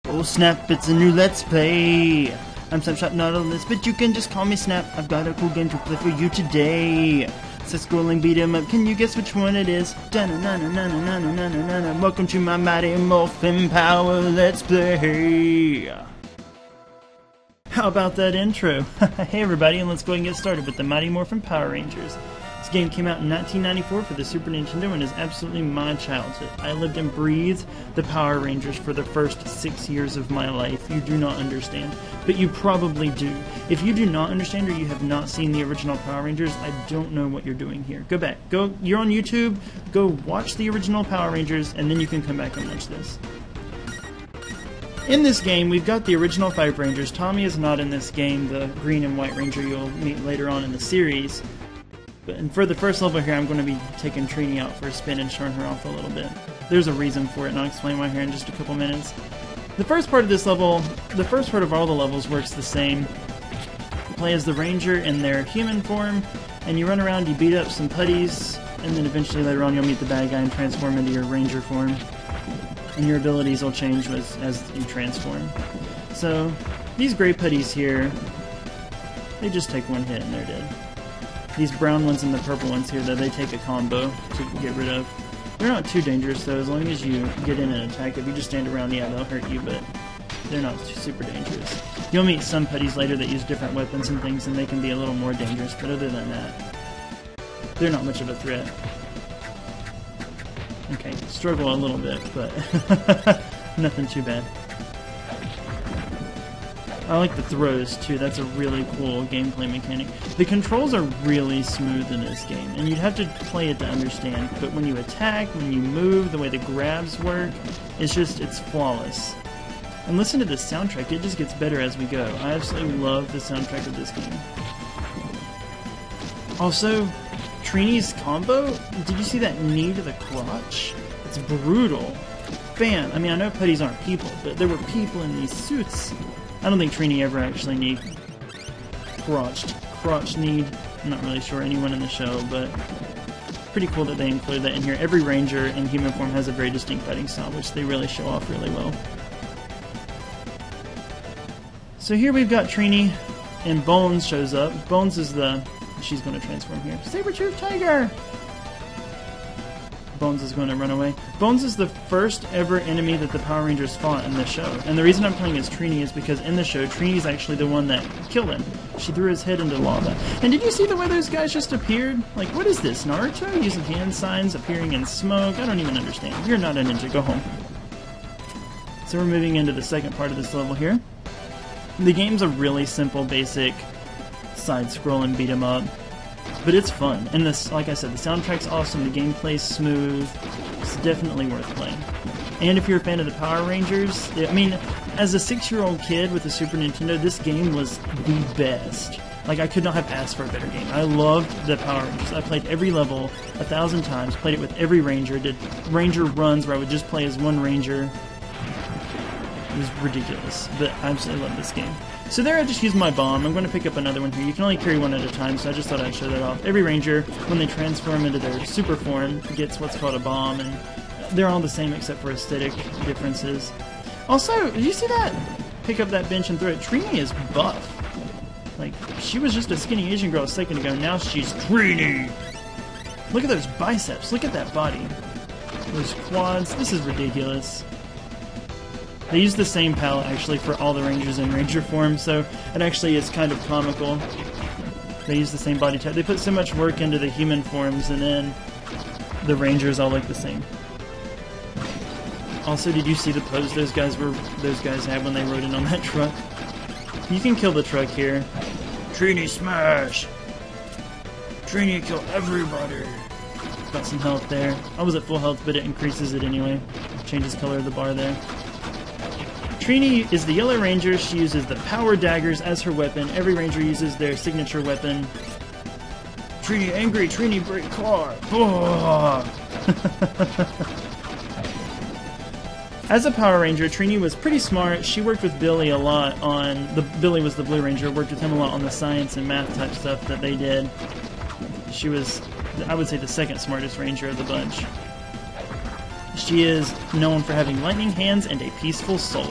Oh snap, it's a new Let's Play! I'm Snapshot, not on this, but you can just call me Snap. I've got a cool game to play for you today. It's a scrolling beat 'em up, can you guess which one it is? Welcome to my mighty Morphin Power Let's Play! How about that intro? Hey everybody, and let's go ahead and get started with the Mighty Morphin Power Rangers. This game came out in 1994 for the Super Nintendo and is absolutely my childhood. I lived and breathed the Power Rangers for the first 6 years of my life. You do not understand, but you probably do. If you do not understand or you have not seen the original Power Rangers, I don't know what you're doing here. Go back. You're on YouTube, go watch the original Power Rangers, and then you can come back and watch this. In this game, we've got the original 5 Rangers. Tommy is not in this game, the green and white Ranger you'll meet later on in the series. And for the first level here, I'm going to be taking Trini out for a spin and showing her off a little bit. There's a reason for it, and I'll explain why here in just a couple minutes. The first part of this level, the first part of all the levels works the same. You play as the Ranger in their human form, and you run around, you beat up some putties, and then eventually later on you'll meet the bad guy and transform into your Ranger form. And your abilities will change as you transform. So, these gray putties here, they just take one hit and they're dead. These brown ones and the purple ones here, though, they take a combo to get rid of. They're not too dangerous, though, as long as you get in and attack. If you just stand around, yeah, they'll hurt you, but they're not super dangerous. You'll meet some putties later that use different weapons and things, and they can be a little more dangerous, but other than that, they're not much of a threat. Okay, struggle a little bit, but nothing too bad. I like the throws too, that's a really cool gameplay mechanic. The controls are really smooth in this game, and you'd have to play it to understand, but when you attack, when you move, the way the grabs work, it's flawless. And listen to the soundtrack, it just gets better as we go. I absolutely love the soundtrack of this game. Also, Trini's combo, did you see that knee to the crotch? It's brutal. Bam! I mean, I know putties aren't people, but there were people in these suits. I don't think Trini ever actually crotch kneed. I'm not really sure anyone in the show, but pretty cool that they include that in here. Every Ranger in human form has a very distinct fighting style, which they really show off really well. So here we've got Trini, and Bones shows up. Bones is she's going to transform here. Saber-tooth tiger! Bones is going to run away. Bones is the first ever enemy that the Power Rangers fought in the show. And the reason I'm playing as Trini is because in the show, Trini's actually the one that killed him. She threw his head into lava. And did you see the way those guys just appeared? Like, what is this, Naruto? Using hand signs, appearing in smoke? I don't even understand. You're not a ninja, go home. So we're moving into the second part of this level here. The game's a really simple, basic side-scrolling beat-em-up. But it's fun, and this, like I said, the soundtrack's awesome, the gameplay's smooth, it's definitely worth playing. And if you're a fan of the Power Rangers, I mean, as a 6-year-old kid with a Super Nintendo, this game was the best. Like, I could not have asked for a better game. I loved the Power Rangers. I played every level 1,000 times, played it with every Ranger, did Ranger runs where I would just play as one Ranger. It was ridiculous, but I absolutely love this game. So there I just used my bomb. I'm going to pick up another one here. You can only carry one at a time, so I just thought I'd show that off. Every Ranger, when they transform into their super form, gets what's called a bomb, and they're all the same except for aesthetic differences. Also, did you see that? Pick up that bench and throw it. Trini is buff. Like, she was just a skinny Asian girl a second ago, now she's Trini! Look at those biceps, look at that body. Those quads, this is ridiculous. They use the same palette, actually, for all the Rangers in Ranger form, so it actually is kind of comical. They use the same body type. They put so much work into the human forms, and then the Rangers all look the same. Also, did you see the pose those guys had when they rode in on that truck? You can kill the truck here. Trini smash! Trini kill everybody! Got some health there. I was at full health, but it increases it anyway. Changes color of the bar there. Trini is the Yellow Ranger. She uses the power daggers as her weapon. Every Ranger uses their signature weapon. Trini angry, Trini break car. As a Power Ranger, Trini was pretty smart. She worked with Billy a lot on Billy was the Blue Ranger. Worked with him a lot on the science and math type stuff that they did. She was, I would say, the second smartest Ranger of the bunch. She is known for having lightning hands and a peaceful soul.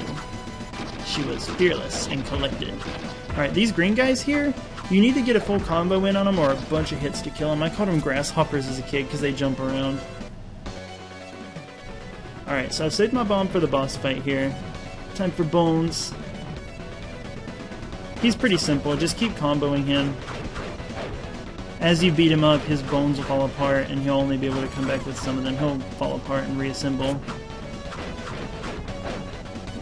She was fearless and collected. Alright, these green guys here, you need to get a full combo in on them or a bunch of hits to kill them. I called them grasshoppers as a kid because they jump around. Alright, so I've saved my bomb for the boss fight here. Time for Bones. He's pretty simple, just keep comboing him. As you beat him up, his bones will fall apart, and he'll only be able to come back with some of them. He'll fall apart and reassemble.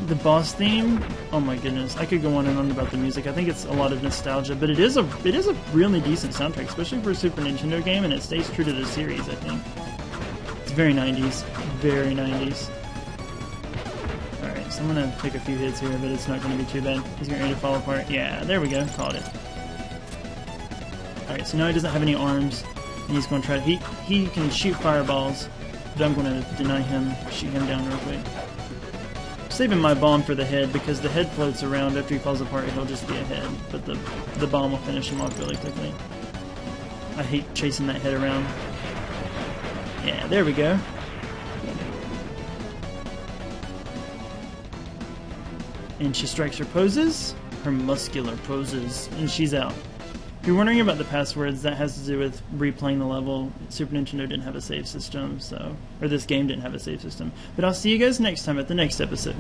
The boss theme, oh my goodness, I could go on and on about the music. I think it's a lot of nostalgia, but it is a really decent soundtrack, especially for a Super Nintendo game, and it stays true to the series, I think. It's very 90s. Very 90s. Alright, so I'm going to take a few hits here, but it's not going to be too bad. He's getting ready to fall apart. Yeah, there we go. Caught it. Alright, so now he doesn't have any arms, and he's going to try to... He can shoot fireballs, but I'm going to deny him, shoot him down real quick. Saving my bomb for the head, because the head floats around. After he falls apart, he'll just be a head, but the bomb will finish him off really quickly. I hate chasing that head around. Yeah, there we go. And she strikes her poses, her muscular poses, and she's out. If you're wondering about the passwords, that has to do with replaying the level. Super Nintendo didn't have a save system, or this game didn't have a save system. But I'll see you guys next time at the next episode.